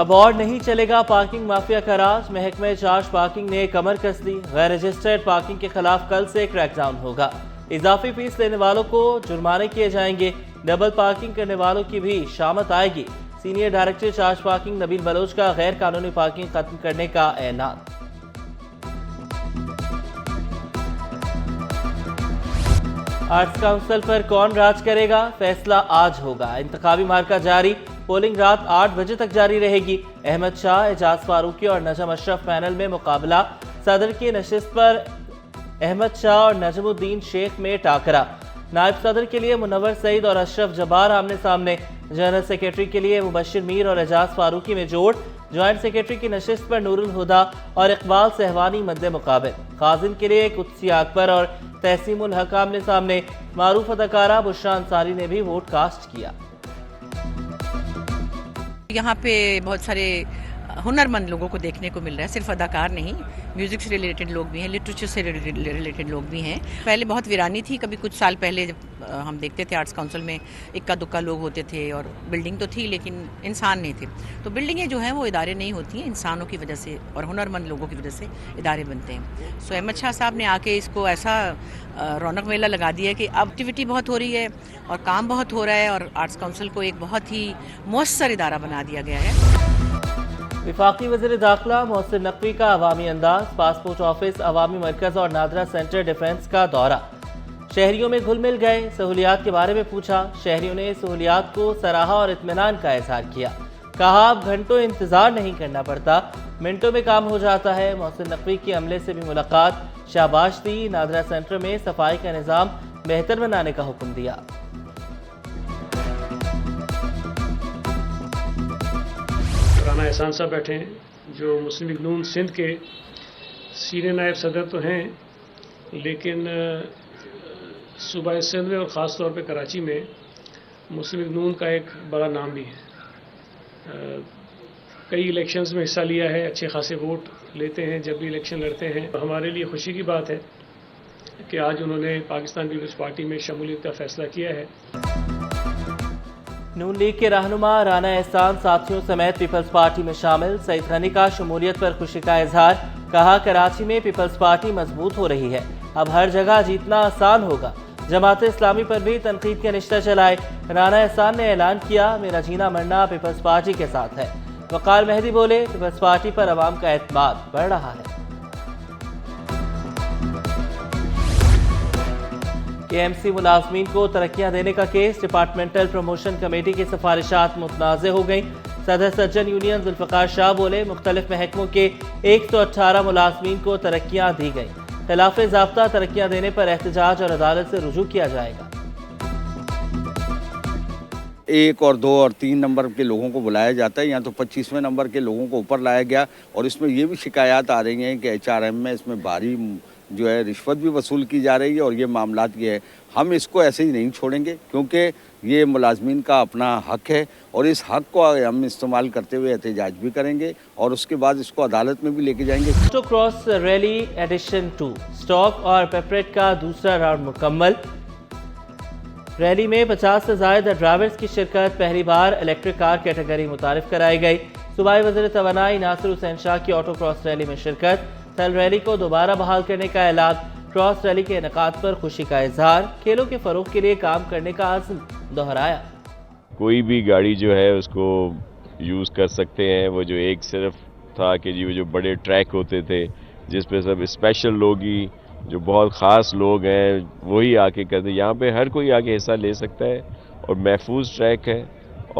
اب اور نہیں چلے گا پارکنگ مافیا کا راج، محکمہ چارج پارکنگ نے کمر کس لی، غیر رجسٹرڈ پارکنگ کے خلاف کل سے کریک ڈاؤن ہوگا، اضافی فیس لینے والوں کو جرمانے کیے جائیں گے، ڈبل پارکنگ کرنے والوں کی بھی شامت آئے گی۔ سینئر ڈائریکٹر چارج پارکنگ نبیل بلوچ کا غیر قانونی پارکنگ ختم کرنے کا اعلان۔ آرٹس کونسل پر کون راج کرے گا، فیصلہ آج ہوگا، انتخابی مارکہ جاری، پولنگ رات 8 بجے تک جاری رہے گی۔ احمد شاہ، اعجاز فاروقی اور نجم اشرف پینل میں مقابلہ، صدر کی نشست پر احمد شاہ اور نجم الدین شیخ میں ٹاکرا، نائب صدر کے لیے منور سعید اور اشرف جبار آمنے سامنے، جنرل سیکریٹری کے لیے مبشر میر اور اعجاز فاروقی میں جوڑ، جوائنٹ سیکریٹری کی نشست پر نور الہدا اور اقبال سہوانی مد مقابل، خازن کے لیے قدسی اکبر اور تحسیم الحق آمنے سامنے، معروف اداکارہ بشرا انصاری نے بھی ووٹ کاسٹ کیا۔ یہاں پہ بہت سارے ہنرمند لوگوں کو دیکھنے کو مل رہا ہے، صرف اداکار نہیں، میوزک سے ریلیٹڈ لوگ بھی ہیں، لٹریچر سے ریلیٹڈ لوگ بھی ہیں۔ پہلے بہت ویرانی تھی، کبھی کچھ سال پہلے جب ہم دیکھتے تھے آرٹس کونسل میں اکا دکا لوگ ہوتے تھے اور بلڈنگ تو تھی لیکن انسان نہیں تھے، تو بلڈنگیں جو ہیں وہ ادارے نہیں ہوتی ہیں، انسانوں کی وجہ سے اور ہنرمند لوگوں کی وجہ سے ادارے بنتے ہیں۔ سو احمد شاہ صاحب نے آ کے اس کو ایسا رونق میلہ لگا دیا کہ اب ایکٹیویٹی بہت ہو رہی ہے اور کام بہت ہو رہا ہے، اور آرٹس کونسل کو ایک بہت ہی مؤثر ادارہ بنا دیا گیا ہے۔ وفاقی وزیر داخلہ محسن نقوی کا عوامی انداز، پاسپورٹ آفس، عوامی مرکز اور نادرہ سینٹر ڈیفنس کا دورہ، شہریوں میں گھل مل گئے، سہولیات کے بارے میں پوچھا، شہریوں نے سہولیات کو سراہا اور اطمینان کا اظہار کیا، کہا اب گھنٹوں انتظار نہیں کرنا پڑتا، منٹوں میں کام ہو جاتا ہے۔ محسن نقوی کی عملے سے بھی ملاقات، شاباش دی، نادرہ سینٹر میں صفائی کا نظام بہتر بنانے کا حکم دیا۔ رانا احسان صاحب بیٹھے ہیں جو مسلم لیگ نون سندھ کے سینئر نائب صدر تو ہیں، لیکن صوبہ سندھ میں اور خاص طور پہ کراچی میں مسلم لیگ نون کا ایک بڑا نام بھی ہے، کئی الیکشنز میں حصہ لیا ہے، اچھے خاصے ووٹ لیتے ہیں جب بھی الیکشن لڑتے ہیں۔ ہمارے لیے خوشی کی بات ہے کہ آج انہوں نے پاکستان پیپلز پارٹی میں شمولیت کا فیصلہ کیا ہے۔ نون لیگ کے رہنما رانا احسان ساتھیوں سمیت پیپلز پارٹی میں شامل، سعید غنی کا شمولیت پر خوشی کا اظہار، کہا کراچی میں پیپلز پارٹی مضبوط ہو رہی ہے، اب ہر جگہ جیتنا آسان ہوگا، جماعت اسلامی پر بھی تنقید کے نشتہ چلائے، رانا احسان نے اعلان کیا میرا جینا مرنا پیپلز پارٹی کے ساتھ ہے، وقار مہدی بولے پیپلز پارٹی پر عوام کا اعتماد بڑھ رہا ہے۔ کے ایم سی ملازمین کو ترقیاں دینے کا کیس، ڈپارٹمنٹل پروموشن کمیٹی کی سفارشات متنازع ہو گئیں، صدر سجن یونین ذوالفقار شاہ بولے مختلف محکموں کے 118 ملازمین کو ترقیاں دی گئیں، خلاف ضابطہ ترقیاں دینے پر احتجاج اور عدالت سے رجوع کیا جائے گا۔ 1 اور 2 اور 3 نمبر کے لوگوں کو بلایا جاتا ہے، یہاں تو 25ویں نمبر کے لوگوں کو اوپر لایا گیا، اور اس میں یہ بھی شکایات آ رہی ہیں کہ HRM میں اس میں بھاری جو ہے رشوت بھی وصول کی جا رہی ہے، اور یہ معاملات یہ ہے، ہم اس کو ایسے ہی نہیں چھوڑیں گے کیونکہ یہ ملازمین کا اپنا حق ہے، اور اس حق کو ہم استعمال کرتے ہوئے احتجاج بھی کریں گے، اور اس کے بعد اس کو عدالت میں بھی لے کے جائیں گے۔ Auto cross rally edition 2 stock اور پیپریٹ کا دوسرا راؤنڈ مکمل، ریلی میں 50 سے زائد ڈرائیورز کی شرکت، پہلی بار الیکٹرک کار کیٹیگری متعارف کرائی گئی، صوبائی وزیر توانائی ناصر حسین شاہ کی آٹو کراس ریلی میں شرکت، تھل ریلی کو دوبارہ بحال کرنے کا اعلان، کراس ریلی کے انعقاد پر خوشی کا اظہار، کھیلوں کے فروغ کے لیے کام کرنے کا عزم دہرایا۔ کوئی بھی گاڑی جو ہے اس کو یوز کر سکتے ہیں، وہ جو ایک صرف تھا کہ وہ جو بڑے ٹریک ہوتے تھے جس پہ سب اسپیشل لوگ ہی جو بہت خاص لوگ ہیں وہی آ کے کرتے، یہاں پہ ہر کوئی آ کے حصہ لے سکتا ہے، اور محفوظ ٹریک ہے،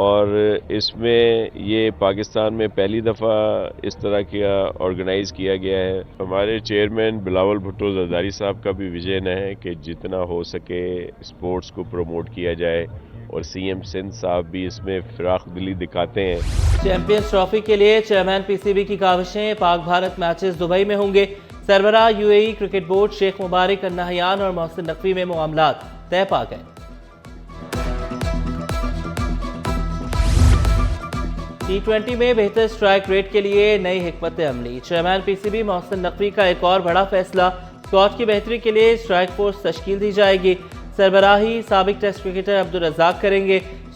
اور اس میں یہ پاکستان میں پہلی دفعہ اس طرح کیا آرگنائز کیا گیا ہے۔ ہمارے چیئرمین بلاول بھٹو زرداری صاحب کا بھی ویژن ہے کہ جتنا ہو سکے اسپورٹس کو پروموٹ کیا جائے، اور سی ایم سندھ صاحب بھی اس میں فراخ دلی دکھاتے ہیں۔ چیمپئنز ٹرافی کے لیے چیئرمین پی سی بی کی کاوشیں، پاک بھارت میچز دبئی میں ہوں گے، سربراہ UAE کرکٹ بورڈ شیخ مبارک النہیان اور محسن نقوی میں معاملات طے پا گئے۔ T20 میں بہتر سٹرائک ریٹ کے لیے نئی حکمت عملی، chairman P C B Mohsin Naqvi کا ایک اور بڑا فیصلہ، اسکواڈ کی بہتری کے لیے سٹرائک فورس تشکیل دی جائے گی، سربراہی سابق ٹیسٹ کرکٹر عبدالرزاق کریں گے،